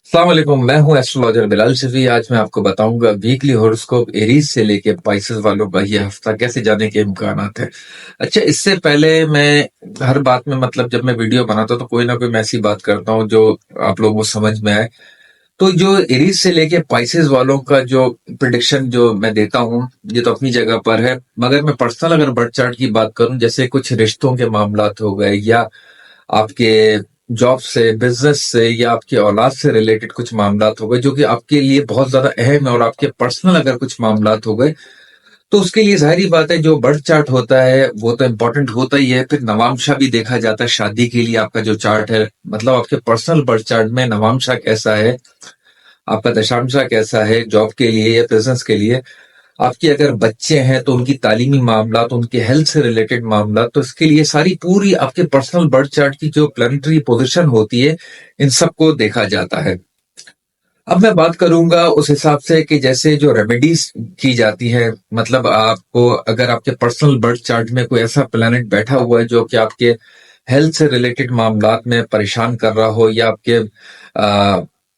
अस्सलाम वालेकुम। मैं हूं एस्ट्रोलॉजर बिलाल शफी। आज मैं आपको बताऊंगा वीकली हॉरोस्कोप एरीज से लेके पाइसेस वालों का ये हफ्ता कैसे जाने के इम्कानात है। अच्छा, इससे पहले मैं हर बात में मतलब जब मैं वीडियो बनाता हूं तो कोई ना कोई मैं ऐसी बात करता हूं जो आप लोगों को समझ में आए। तो जो एरीज से लेके पाइसेस वालों का जो प्रिडिक्शन जो मैं देता हूं, ये तो अपनी जगह पर है। मगर मैं पर्सनल अगर बर्थ चार्ट की बात करूं, जैसे कुछ रिश्तों के मामलात हो गए, या आपके जॉब से, बिजनेस से, या आपकी औलाद से रिलेटेड कुछ मामलात हो गए जो कि आपके लिए बहुत ज्यादा अहम है, और आपके पर्सनल अगर कुछ मामलात हो गए, तो उसके लिए जाहिर बात है जो बर्थ चार्ट होता है वो तो इम्पोर्टेंट होता ही है। फिर नवामशा भी देखा जाता है शादी के लिए। आपका जो चार्ट है, मतलब आपके पर्सनल बर्थ चार्ट में नवामशा कैसा है, आपका दशांशा कैसा है जॉब के लिए या बिजनेस के लिए। आपके अगर बच्चे हैं तो उनकी तालीमी मामला, तो उनके हेल्थ से रिलेटेड मामला, तो इसके लिए सारी पूरी आपके पर्सनल बर्थ चार्ट की जो प्लानिटरी पोजीशन होती है, इन सबको देखा जाता है। अब मैं बात करूंगा उस हिसाब से कि जैसे जो रेमेडीज की जाती है, मतलब आपको अगर आपके पर्सनल बर्थ चार्ट में कोई ऐसा प्लैनेट बैठा हुआ है जो कि आपके हेल्थ से रिलेटेड मामलात में परेशान कर रहा हो, या आपके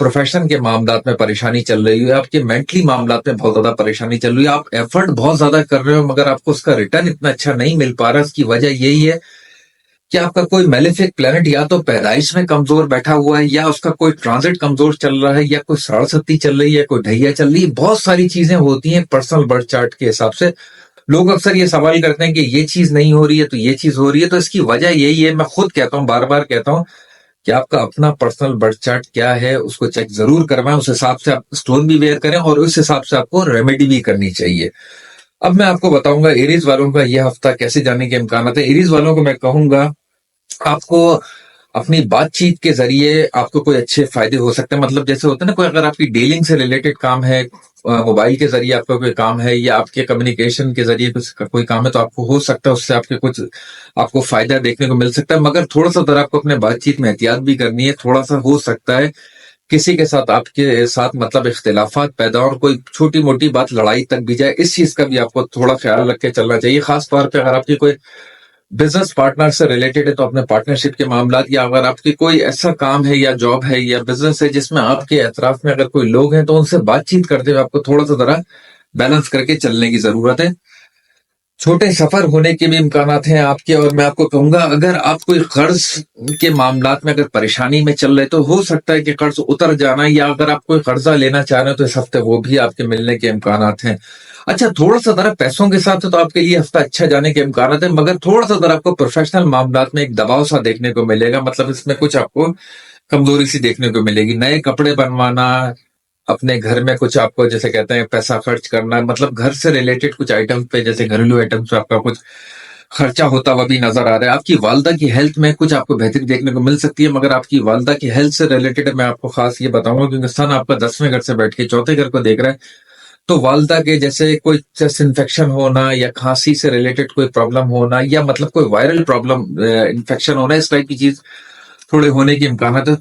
प्रोफेशन के मामलात में परेशानी चल रही हो, या आपके मेंटली मामलात में बहुत ज्यादा परेशानी चल रही है, आप एफर्ट बहुत ज्यादा कर रहे हो मगर आपको उसका रिटर्न इतना अच्छा नहीं मिल पा रहा। इसकी वजह यही है कि आपका कोई मेलेफिक प्लेनेट या तो पैदाइश में कमजोर बैठा हुआ है, या उसका कोई ट्रांजिट कमजोर चल रहा है, या कोई साढ़े चल रही है, कोई ढैया चल रही है। बहुत सारी चीजें होती हैं पर्सनल बर्थ चार्ट के हिसाब से। लोग अक्सर ये सवाल करते हैं कि ये चीज नहीं हो रही है तो ये चीज हो रही है। तो इसकी वजह यही है, मैं खुद कहता हूँ, बार बार कहता हूँ कि आपका अपना पर्सनल बर्थ चार्ट क्या है उसको चेक जरूर करवाएं। उस हिसाब से आप स्टोन भी वेयर करें, और उस हिसाब से आपको रेमेडी भी करनी चाहिए। अब मैं आपको बताऊंगा एरीज वालों का यह हफ्ता कैसे जाने के इम्कान है। एरीज वालों को मैं कहूंगा, आपको अपनी बातचीत के जरिए आपको कोई अच्छे फायदे हो सकते हैं। मतलब जैसे होता है ना, कोई अगर आपकी डीलिंग से रिलेटेड काम है, मोबाइल के जरिए आपका कोई काम है, या आपके कम्युनिकेशन के जरिए कुछ कोई काम है, तो आपको हो सकता है उससे आपके कुछ आपको फायदा देखने को मिल सकता है। मगर थोड़ा सा जरा आपको अपने बातचीत में एहतियात भी करनी है। थोड़ा सा हो सकता है किसी के साथ आपके साथ मतलब इख्तिलाफात पैदा और कोई छोटी मोटी बात लड़ाई तक भी जाए। इस चीज का भी आपको थोड़ा ख्याल रख के चलना चाहिए। खास तौर पे अगर आपकी कोई बिजनेस पार्टनर से रिलेटेड है तो अपने पार्टनरशिप के मामला, या अगर आपकी कोई ऐसा काम है या जॉब है या बिजनेस है जिसमें आपके एतराफ में अगर कोई लोग हैं, तो उनसे बातचीत करते हुए आपको थोड़ा सा जरा बैलेंस करके चलने की जरूरत है। छोटे सफर होने के भी इम्कानात हैं आपके। और मैं आपको कहूंगा, अगर आप कोई कर्ज के मामलात में अगर परेशानी में चल रहे, तो हो सकता है कि कर्ज उतर जाना, या अगर आप कोई कर्जा लेना चाह रहे हो तो इस हफ्ते वो भी आपके मिलने के इम्कानात हैं। अच्छा, थोड़ा सा जरा पैसों के साथ है तो आपके लिए हफ्ता अच्छा जाने के इम्कानात है, मगर थोड़ा सा जरा आपको प्रोफेशनल मामलात में एक दबाव सा देखने को मिलेगा। मतलब इसमें कुछ आपको कमजोरी सी देखने को मिलेगी। नए कपड़े बनवाना, अपने घर में कुछ आपको जैसे कहते हैं पैसा खर्च करना, मतलब घर से रिलेटेड कुछ आइटम पे, जैसे घरेलू आइटम पे आपका कुछ खर्चा होता हुआ भी नजर आ रहा है। आपकी वालदा की हेल्थ में कुछ आपको बेहतरी देखने को मिल सकती है, मगर आपकी वालदा की हेल्थ से रिलेटेड मैं आपको खास ये बताऊंगा, क्योंकि सन आपका 10वें घर से बैठ के चौथे घर को देख रहा है। तो वालदा के जैसे कोई चेस्ट इन्फेक्शन होना, या खांसी से रिलेटेड कोई प्रॉब्लम होना, या मतलब कोई वायरल प्रॉब्लम इन्फेक्शन होना, इस टाइप की चीज थोड़े होने की इम्कान है।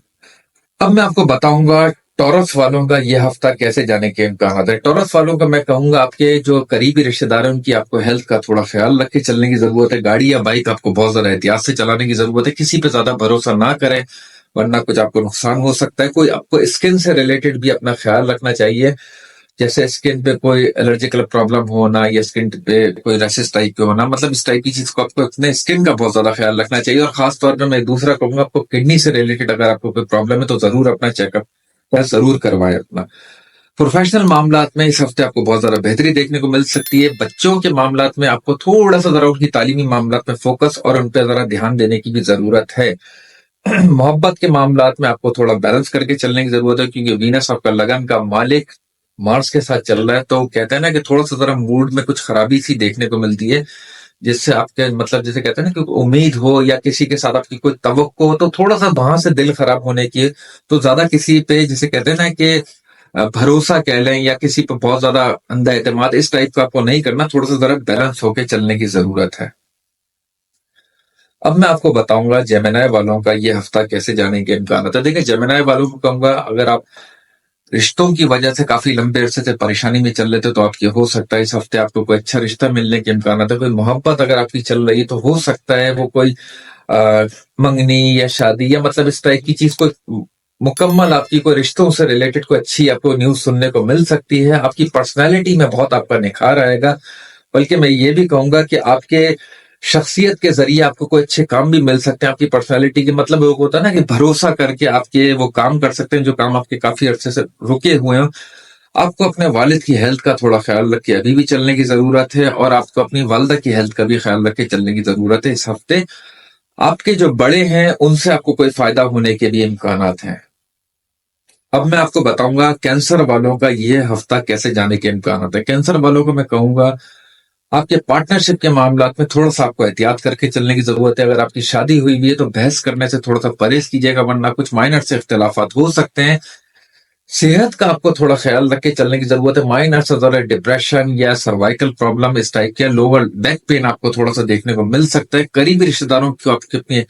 अब मैं आपको बताऊंगा टॉरस वालों का ये हफ्ता कैसे जाने के इम्कान है। टॉरस वालों का मैं कहूंगा, आपके जो करीबी रिश्तेदार हैं उनकी आपको हेल्थ का थोड़ा ख्याल रख के चलने की जरूरत है। गाड़ी या बाइक आपको बहुत ज्यादा एहतियात से चलाने की जरूरत है। किसी पे ज्यादा भरोसा ना करें, वरना कुछ आपको नुकसान हो सकता है। कोई आपको स्किन से रिलेटेड भी अपना ख्याल रखना चाहिए, जैसे स्किन पे कोई एलर्जिकल प्रॉब्लम होना, या स्किन पे कोई रैशेस टाइप के होना, मतलब इस टाइप की चीज को आपको अपने स्किन का बहुत ज्यादा ख्याल रखना चाहिए। और खास तौर पर मैं दूसरा कहूंगा, आपको किडनी से रिलेटेड अगर आपको कोई प्रॉब्लम है तो जरूर अपना चेकअप जरूर करवाएं अपना। प्रोफेशनल मामलात में इस हफ्ते आपको बहुत ज्यादा बेहतरी देखने को मिल सकती है। बच्चों के मामलात में आपको थोड़ा सा जरा उनकी तालीमी मामलात में फोकस और उन पर जरा ध्यान देने की भी जरूरत है। मोहब्बत के मामलात में आपको थोड़ा बैलेंस करके चलने की जरूरत है, क्योंकि वीनस आपका लगन का मालिक मार्स के साथ चल रहा है। तो कहते हैं ना कि थोड़ा सा जरा मूड में कुछ खराबी सी देखने को मिलती है, जिससे आपके मतलब जैसे कहते हैं ना कि उम्मीद हो या किसी के साथ आपकी कोई तवक्को हो, तो थोड़ा सा वहां से दिल खराब होने की। तो ज्यादा किसी पे जिसे कहते हैं ना कि भरोसा कह लें, या किसी पे बहुत ज्यादा अंधा एतमाद, इस टाइप का आपको नहीं करना। थोड़ा सा जरा बैलेंस होके चलने की जरूरत है। अब मैं आपको बताऊंगा जेमिनी वालों का ये हफ्ता कैसे जाने के इम्कान है। देखिए, जेमिनी वालों को कहूंगा, अगर आप रिश्तों की वजह से काफी लंबे अरसे से परेशानी में चल रहे थे, तो आपकी हो सकता है इस हफ्ते आपको कोई अच्छा रिश्ता मिलने के इम्कान है। कोई मोहब्बत अगर आपकी चल रही है तो हो सकता है वो कोई मंगनी या शादी या मतलब इस टाइप की चीज, कोई मुकम्मल आपकी कोई रिश्तों से रिलेटेड कोई अच्छी आपको न्यूज़ सुनने को मिल सकती है। आपकी पर्सनैलिटी में बहुत आपका निखार आएगा। बल्कि मैं ये भी कहूँगा कि आपके शख्सियत के ज़रिए आपको कोई अच्छे काम भी मिल सकते हैं। आपकी पर्सनैलिटी के मतलब वो होता है ना कि भरोसा करके आपके वो काम कर सकते हैं, जो काम आपके काफ़ी अरसे से रुके हुए हों। आपको अपने वालिद की हेल्थ का थोड़ा ख़्याल रख के अभी भी चलने की ज़रूरत है, और आपको अपनी वालिदा की हेल्थ का भी ख़्याल रख के चलने की ज़रूरत है इस हफ़्ते। आपके जो बड़े हैं, उनसे आपको कोई फ़ायदा होने के भी इम्कानात हैं। अब मैं आपको बताऊंगा कैंसर वालों का ये हफ्ता कैसे जाने के इम्कान है। कैंसर वालों को मैं कहूंगा आपके पार्टनरशिप के मामलात में थोड़ा सा आपको एहतियात करके चलने की जरूरत है। अगर आपकी शादी हुई भी है तो बहस करने से थोड़ा सा परहेज कीजिएगा, वरना कुछ माइनर से इख्तिलाफात हो सकते हैं। सेहत का आपको थोड़ा ख्याल रख के चलने की जरूरत है। माइनर से ज्यादा डिप्रेशन या सर्वाइकल प्रॉब्लम इस टाइप के, लोअर बैक पेन आपको थोड़ा सा देखने को मिल सकता है। करीबी रिश्तेदारों की आपके अपने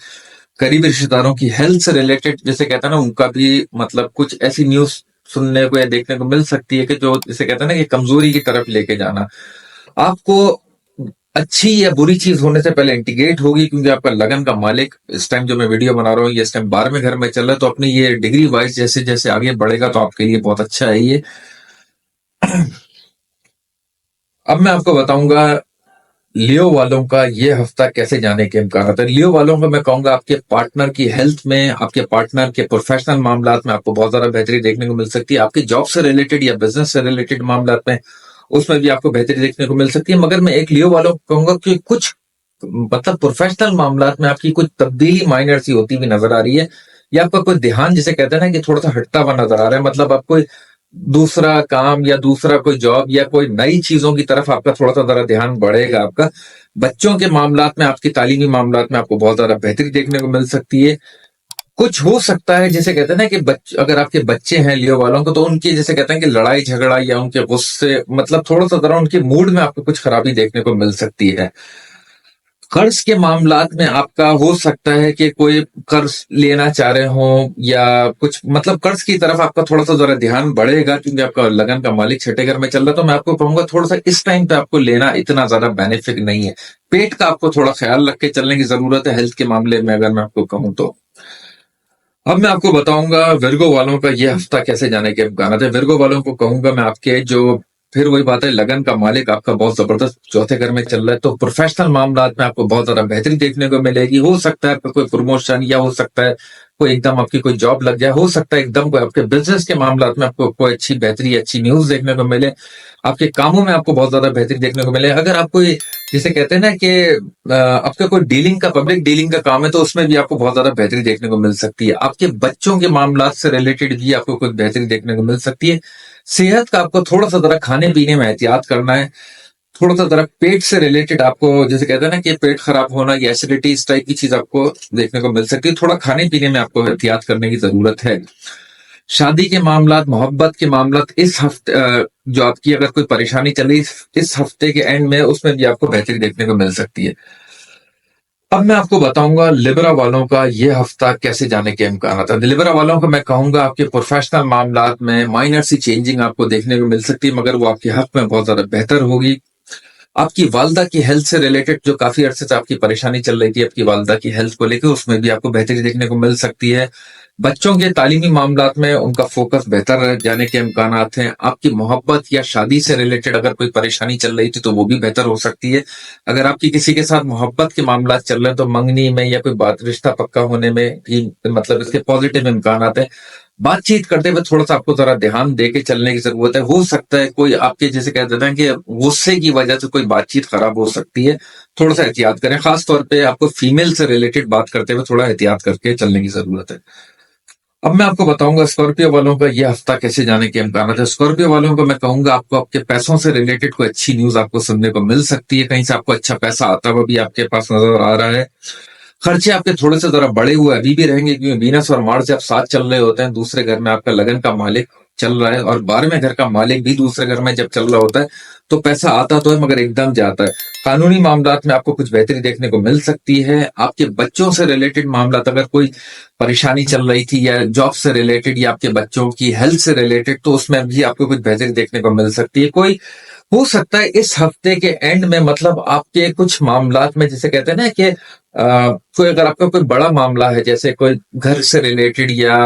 करीबी रिश्तेदारों की हेल्थ से रिलेटेड जैसे कहते हैं ना, उनका भी मतलब कुछ ऐसी न्यूज सुनने को या देखने को मिल सकती है कि जो जिसे कहते हैं ना कि कमजोरी की तरफ लेके जाना। आपको अच्छी या बुरी चीज होने से पहले इंटीग्रेट होगी, क्योंकि आपका लगन का मालिक इस टाइम जो मैं वीडियो बना रहा हूँ ये इस टाइम 12वें घर में चल रहा है, तो अपनी ये डिग्री वाइज जैसे जैसे आगे बढ़ेगा तो आपके लिए बहुत अच्छा है ये। अब मैं आपको बताऊंगा लियो वालों का ये हफ्ता कैसे जाने के इम्कान है। लियो वालों को मैं कहूंगा आपके पार्टनर की हेल्थ में, आपके पार्टनर के प्रोफेशनल मामलात में आपको बहुत ज्यादा बेहतरी देखने को मिल सकती है। आपकी जॉब से रिलेटेड या बिजनेस से रिलेटेड मामलात में उसमें भी आपको बेहतरी देखने को मिल सकती है। मगर मैं एक लियो वालों को कहूंगा कि कुछ मतलब प्रोफेशनल मामलात में आपकी कुछ तब्दीली माइनर सी होती हुई नजर आ रही है, या आपका कोई ध्यान जिसे कहते हैं ना कि थोड़ा सा हटता हुआ नजर आ रहा है। मतलब आप कोई दूसरा काम या दूसरा कोई जॉब या कोई नई चीजों की तरफ आपका थोड़ा सा जरा ध्यान बढ़ेगा। आपका बच्चों के मामलात में, आपकी तालीमी मामलात में आपको बहुत ज्यादा बेहतरी देखने को मिल सकती है। कुछ हो सकता है जिसे कहते हैं ना कि अगर आपके बच्चे हैं लियो वालों को, तो उनकी जैसे कहते हैं कि लड़ाई झगड़ा या उनके गुस्से, मतलब थोड़ा सा जरा उनके मूड में आपको कुछ खराबी देखने को मिल सकती है। कर्ज के मामलात में आपका हो सकता है कि कोई कर्ज लेना चाह रहे हो या कुछ मतलब कर्ज की तरफ आपका थोड़ा सा जरा ध्यान बढ़ेगा, क्योंकि आपका लगन का मालिक छठे घर में चल रहा है। तो मैं आपको कहूंगा थोड़ा सा इस टाइम पे आपको लेना इतना ज्यादा बेनिफिट नहीं है। पेट का आपको थोड़ा ख्याल रख के चलने की जरूरत है हेल्थ के मामले में, अगर मैं आपको कहूँ तो। अब मैं आपको बताऊंगा विर्गो वालों का ये हफ्ता कैसे जाने के इम्कान है। विर्गो वालों को कहूंगा मैं आपके जो, फिर वही बात है, लगन का मालिक आपका बहुत जबरदस्त चौथे घर में चल रहा है, तो प्रोफेशनल मामलात में आपको बहुत ज्यादा बेहतरी देखने को मिलेगी। हो सकता है आपका कोई प्रमोशन, या हो सकता है कोई एकदम आपकी कोई जॉब लग जाए, हो सकता है एकदम कोई आपके बिजनेस के मामलात में आपको कोई अच्छी बेहतरी, अच्छी न्यूज देखने को मिले। आपके कामों में आपको बहुत ज्यादा बेहतरी देखने को मिले। अगर आप कोई जिसे कहते हैं ना कि आपका कोई डीलिंग का, पब्लिक डीलिंग का काम है, तो उसमें भी आपको बहुत ज्यादा बेहतरी देखने को मिल सकती है। आपके बच्चों के मामलात से रिलेटेड भी आपको कुछ बेहतरी देखने को मिल सकती है। सेहत का आपको थोड़ा सा जरा खाने पीने में एहतियात करना है। थोड़ा सा जरा पेट से रिलेटेड आपको जैसे कहते हैं ना कि पेट खराब होना या एसिडिटी, इस टाइप की चीज आपको देखने को मिल सकती है। थोड़ा खाने पीने में आपको एहतियात करने की जरूरत है। शादी के मामलात, मोहब्बत के मामलात इस हफ्ते जो आपकी अगर कोई परेशानी चली इस हफ्ते के एंड में, उसमें भी आपको बेहतरी देखने को मिल सकती है। अब मैं आपको बताऊंगा लिब्रा वालों का ये हफ्ता कैसे जाने के इम्कान है। लिब्रा वालों को मैं कहूंगा आपके प्रोफेशनल मामलात में माइनर सी चेंजिंग आपको देखने को मिल सकती है, मगर वो आपके हक में बहुत ज्यादा बेहतर होगी। आपकी वालदा की हेल्थ से रिलेटेड जो काफी अरसे से आपकी परेशानी चल रही थी आपकी वालदा की हेल्थ को लेकर, उसमें भी आपको बेहतरी देखने को मिल सकती है। बच्चों के तालीमी मामलात में उनका फोकस बेहतर रह जाने के इम्कानात हैं। आपकी मोहब्बत या शादी से रिलेटेड अगर कोई परेशानी चल रही थी तो वो भी बेहतर हो सकती है। अगर आपकी किसी के साथ मोहब्बत के मामलात चल रहे हैं तो मंगनी में या कोई बात रिश्ता पक्का होने में भी मतलब इसके पॉजिटिव इम्कानात है। बातचीत करते हुए थोड़ा सा आपको जरा ध्यान दे के चलने की जरूरत है। हो सकता है कोई आपके जैसे कह देते हैं कि गुस्से की वजह से कोई बातचीत खराब हो सकती है। थोड़ा सा एहतियात करें, खास तौर पे आपको फीमेल से रिलेटेड बात करते हुए थोड़ा एहतियात करके चलने की जरूरत है। अब मैं आपको बताऊंगा स्कॉर्पियो वालों का ये हफ्ता कैसे जाने के इम्कान है। स्कॉर्पियो वालों को मैं कहूंगा आपको आपके पैसों से रिलेटेड कोई अच्छी न्यूज आपको सुनने को मिल सकती है। कहीं से आपको अच्छा पैसा आता हुआ भी आपके पास नजर आ रहा है। खर्चे आपके थोड़े से जरा बढ़े हुए अभी भी रहेंगे, क्योंकि वीनस और मार्स जब साथ चल रहे होते हैं, दूसरे घर में आपका लगन का मालिक चल रहा है और 12वें घर का मालिक भी दूसरे घर में जब चल रहा होता है, तो पैसा आता तो है मगर एकदम जाता है। कानूनी मामलात में आपको कुछ बेहतरी देखने को मिल सकती है। आपके बच्चों से रिलेटेड मामलात अगर कोई परेशानी चल रही थी, या जॉब से रिलेटेड या आपके बच्चों की हेल्थ से रिलेटेड, तो उसमें भी आपको कुछ बेहतरी देखने को मिल सकती है। कोई हो सकता है इस हफ्ते के एंड में मतलब आपके कुछ मामलात में जिसे कहते हैं ना कि कोई अगर आपका कोई बड़ा मामला है जैसे कोई घर से रिलेटेड या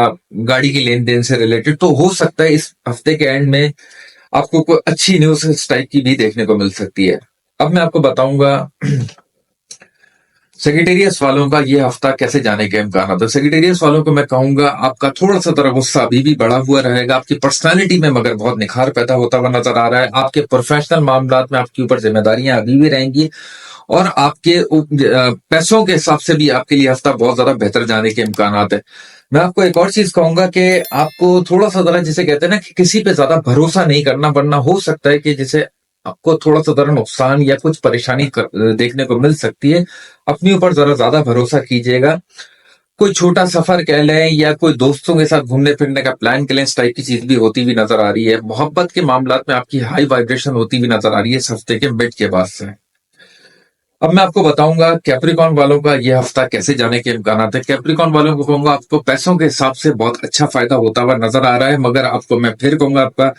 गाड़ी की लेन देन से रिलेटेड, तो हो सकता है इस हफ्ते के एंड में आपको कोई अच्छी न्यूज इस टाइप की भी देखने को मिल सकती है। अब मैं आपको बताऊंगा सेक्रेटेरियस वालों का ये हफ्ता कैसे जाने के इम्कान है। तो सेक्रेटेरियस वालों को मैं कहूंगा आपका थोड़ा सा तरह गुस्सा अभी भी बढ़ा हुआ रहेगा, आपकी पर्सनालिटी में मगर बहुत निखार पैदा होता हुआ नजर आ रहा है, आपके प्रोफेशनल मामलात में आपके ऊपर जिम्मेदारियां अभी भी रहेंगी और आपके पैसों के हिसाब से भी आपके लिए हफ्ता बहुत ज्यादा बेहतर जाने के इम्कान है। मैं आपको एक और चीज कहूंगा कि आपको थोड़ा सा जरा जिसे कहते हैं ना कि किसी पे ज्यादा भरोसा नहीं करना, वरना हो सकता है कि जैसे आपको थोड़ा सा जरा नुकसान या कुछ परेशानी देखने को मिल सकती है। अपने ऊपर जरा ज्यादा भरोसा कीजिएगा। कोई छोटा सफर कह लें या कोई दोस्तों के साथ घूमने फिरने का प्लान कह लें, इस टाइप की चीज भी होती हुई नजर आ रही है। मोहब्बत के मामलात में आपकी हाई वाइब्रेशन होती हुई नजर आ रही है इस हफ्ते के मिड के बाद से। अब मैं आपको बताऊंगा कैप्रिकॉन वालों का ये हफ्ता कैसे जाने के इम्कान है। कैप्रिकॉन वालों को कहूंगा आपको पैसों के हिसाब से बहुत अच्छा फायदा होता हुआ नजर आ रहा है, मगर आपको मैं फिर कहूंगा आपका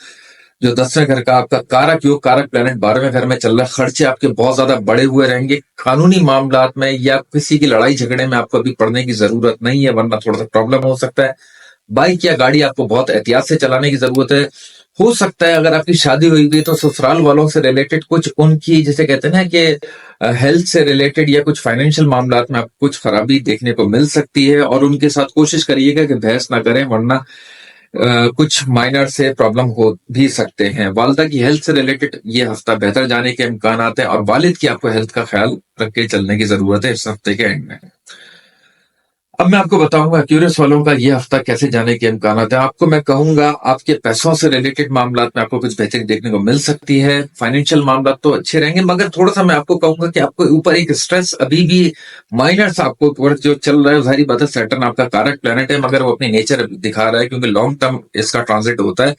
जो 10वें घर का आपका कारक योग कारक प्लेनेट 12वें घर में चल रहा है, खर्चे आपके बहुत ज्यादा बड़े हुए रहेंगे। कानूनी मामलात में या किसी की लड़ाई झगड़े में आपको अभी पड़ने की जरूरत नहीं है, वरना थोड़ा सा प्रॉब्लम हो सकता है। बाइक या गाड़ी आपको बहुत एहतियात से चलाने की जरूरत है। हो सकता है अगर आपकी शादी हुई हुई तो ससुराल वालों से रिलेटेड कुछ उनकी जिसे कहते हैं ना कि हेल्थ से रिलेटेड या कुछ फाइनेंशियल मामलात में आपको कुछ खराबी देखने को मिल सकती है, और उनके साथ कोशिश करिएगा कि बहस ना करें, वरना कुछ माइनर से प्रॉब्लम हो भी सकते हैं। वालिदा की हेल्थ से रिलेटेड ये हफ्ता बेहतर जाने के इम्कान आते हैं, और वालिद की आपको हेल्थ का ख्याल रख के चलने की जरूरत है इस हफ्ते के एंड में। अब मैं आपको बताऊंगा क्यूरियस वालों का ये हफ्ता कैसे जाने के इम्कान है। आपको मैं कहूंगा आपके पैसों से रिलेटेड मामलात में आपको कुछ बेहतरी देखने को मिल सकती है। फाइनेंशियल मामला तो अच्छे रहेंगे, मगर थोड़ा सा मैं आपको कहूंगा कि आपको ऊपर एक स्ट्रेस अभी भी माइनर सा आपको ऊपर जो चल रहा है, सारी बात है सैटर्न आपका कारक प्लेनेट है, मगर वो अपनी नेचर दिखा रहा है क्योंकि लॉन्ग टर्म इसका ट्रांजिट होता है।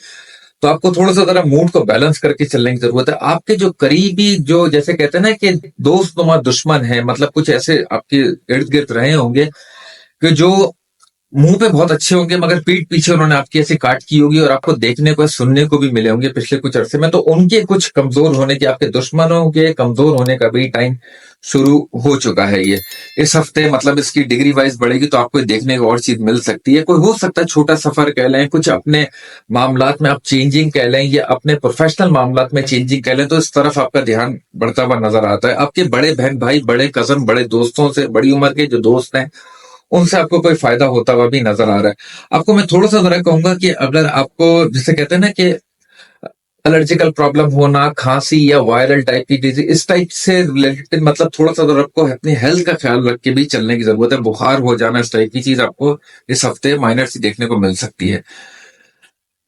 तो आपको थोड़ा सा जरा मूड को बैलेंस करके चलने की जरूरत है। आपके जो करीबी जो जैसे कहते हैं ना कि दोस्त नुमा दुश्मन है, मतलब कुछ ऐसे आपके इर्द गिर्द रहे होंगे कि जो मुंह पे बहुत अच्छे होंगे मगर पीठ पीछे उन्होंने आपकी ऐसी काट की होगी, और आपको देखने को सुनने को भी मिले होंगे पिछले कुछ अरसे में। तो उनके कुछ कमजोर होने की, आपके दुश्मनों के कमजोर होने का भी टाइम शुरू हो चुका है। ये इस हफ्ते मतलब इसकी डिग्री वाइज बढ़ेगी तो आपको देखने को और चीज मिल सकती है। कोई हो सकता है छोटा सफर कह लें, कुछ अपने मामलात में आप चेंजिंग कह लें या अपने प्रोफेशनल मामलात में चेंजिंग कह लें, तो इस तरफ आपका ध्यान बढ़ता हुआ नजर आता है। आपके बड़े बहन भाई, बड़े कजन, बड़े दोस्तों से, बड़ी उम्र के जो दोस्त हैं उनसे आपको कोई फायदा होता हुआ भी नजर आ रहा है। आपको मैं थोड़ा सा जरा कहूंगा कि अगर आपको जिसे कहते हैं ना कि एलर्जिकल प्रॉब्लम होना, खांसी या वायरल टाइप की डिजीज, इस टाइप से रिलेटेड मतलब थोड़ा सा जरा आपको अपनी हेल्थ का ख्याल रख के भी चलने की जरूरत है। बुखार हो जाना, इस टाइप की चीज आपको इस हफ्ते माइनर सी देखने को मिल सकती है।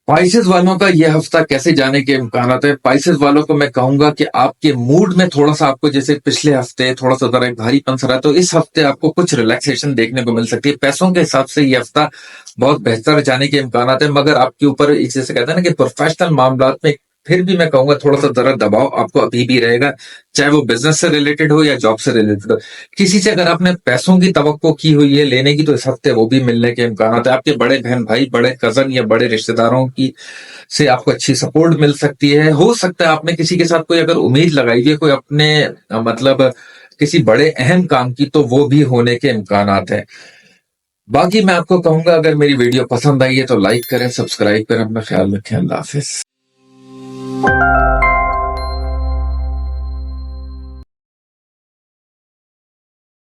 पाइसेस वालों का यह हफ्ता कैसे जाने के इम्कान है। पाइसेस वालों को मैं कहूंगा कि आपके मूड में थोड़ा सा आपको जैसे पिछले हफ्ते थोड़ा सा जरा भारीपन सा रहा, तो इस हफ्ते आपको कुछ रिलैक्सेशन देखने को मिल सकती है। पैसों के हिसाब से यह हफ्ता बहुत बेहतर जाने के इम्कान है, मगर आपके ऊपर जैसे कहते हैं ना कि प्रोफेशनल मामला में फिर भी मैं कहूंगा थोड़ा सा जरा दबाव आपको अभी भी रहेगा, चाहे वो बिजनेस से रिलेटेड हो या जॉब से रिलेटेड हो। किसी से अगर आपने पैसों की तवक्को की हुई है लेने की, तो इस हफ्ते वो भी मिलने के इम्कान है। आपके बड़े बहन भाई, बड़े कजन या बड़े रिश्तेदारों की से आपको अच्छी सपोर्ट मिल सकती है। हो सकता है आपने किसी के साथ कोई अगर उम्मीद लगाई है कोई अपने मतलब किसी बड़े अहम काम की, तो वो भी होने के इम्कान हैं। बाकी मैं आपको कहूंगा अगर मेरी वीडियो पसंद आई है तो लाइक करें, सब्सक्राइब करें, अपना ख्याल रखें। अल्लाह हाफिज।